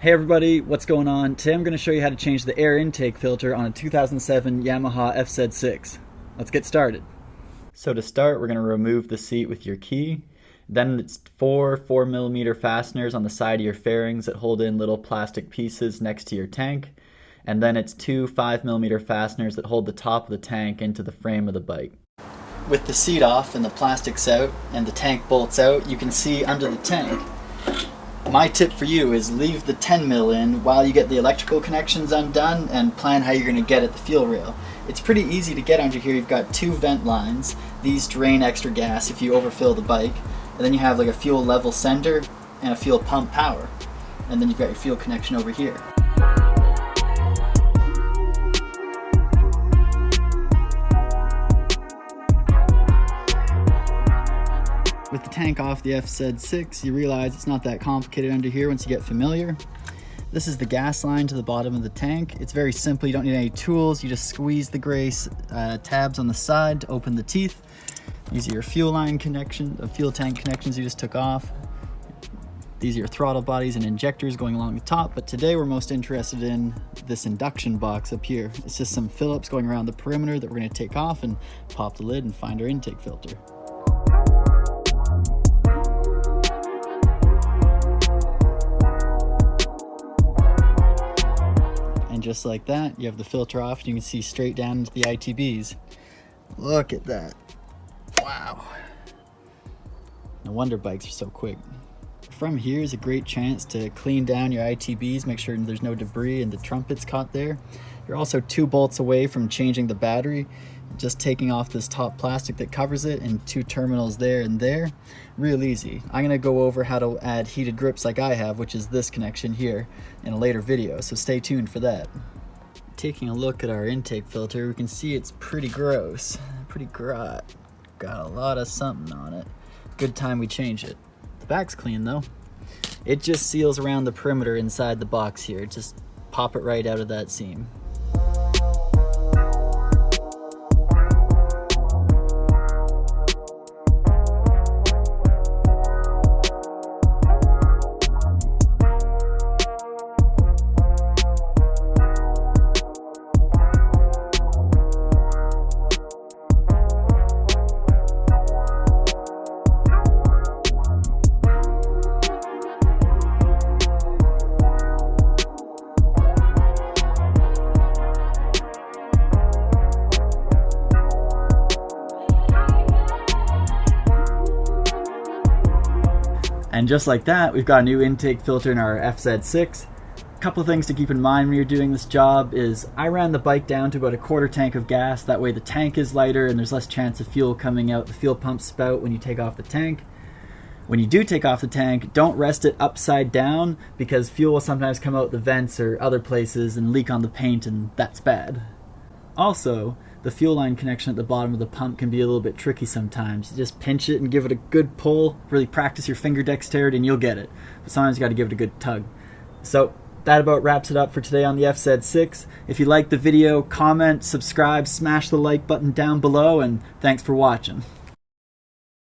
Hey everybody, what's going on? Today I'm going to show you how to change the air intake filter on a 2007 Yamaha FZ6. Let's get started. So to start, we're going to remove the seat with your key. Then it's four 4mm fasteners on the side of your fairings that hold in little plastic pieces next to your tank. And then it's two 5mm fasteners that hold the top of the tank into the frame of the bike. With the seat off and the plastics out and the tank bolts out, you can see under the tank. My tip for you is leave the 10mm in while you get the electrical connections undone and plan how you're going to get at the fuel rail. It's pretty easy to get under here. You've got two vent lines. These drain extra gas if you overfill the bike. And then you have like a fuel level sender and a fuel pump power. And then you've got your fuel connection over here. With the tank off the FZ6, you realize it's not that complicated under here once you get familiar. This is the gas line to the bottom of the tank. It's very simple, you don't need any tools. You just squeeze the gray tabs on the side to open the teeth. These are your fuel line connection, the fuel tank connections you just took off. These are your throttle bodies and injectors going along the top, but today we're most interested in this induction box up here. It's just some phillips going around the perimeter that we're going to take off and pop the lid and find our intake filter. And just like that, you have the filter off and you can see straight down into the ITBs. Look at that. Wow. No wonder bikes are so quick. From here is a great chance to clean down your ITBs, make sure there's no debris and the trumpets caught there. You're also 2 bolts away from changing the battery, just taking off this top plastic that covers it and 2 terminals there and there. Real easy. I'm going to go over how to add heated grips like I have, which is this connection here, in a later video, so stay tuned for that. Taking a look at our intake filter, we can see it's pretty gross, pretty grot. Got a lot of something on it. Good time we change it. The back's clean though. It just seals around the perimeter inside the box here. Just pop it right out of that seam. And just like that, we've got a new intake filter in our FZ6. A couple of things to keep in mind when you're doing this job is I ran the bike down to about a 1/4 tank of gas. That way the tank is lighter and there's less chance of fuel coming out the fuel pump spout when you take off the tank. When you do take off the tank, don't rest it upside down because fuel will sometimes come out the vents or other places and leak on the paint, and that's bad. Also, the fuel line connection at the bottom of the pump can be a little bit tricky sometimes. You just pinch it and give it a good pull, really practice your finger dexterity and you'll get it. But sometimes you got to give it a good tug. So that about wraps it up for today on the FZ6. If you liked the video, comment, subscribe, smash the like button down below, and thanks for watching.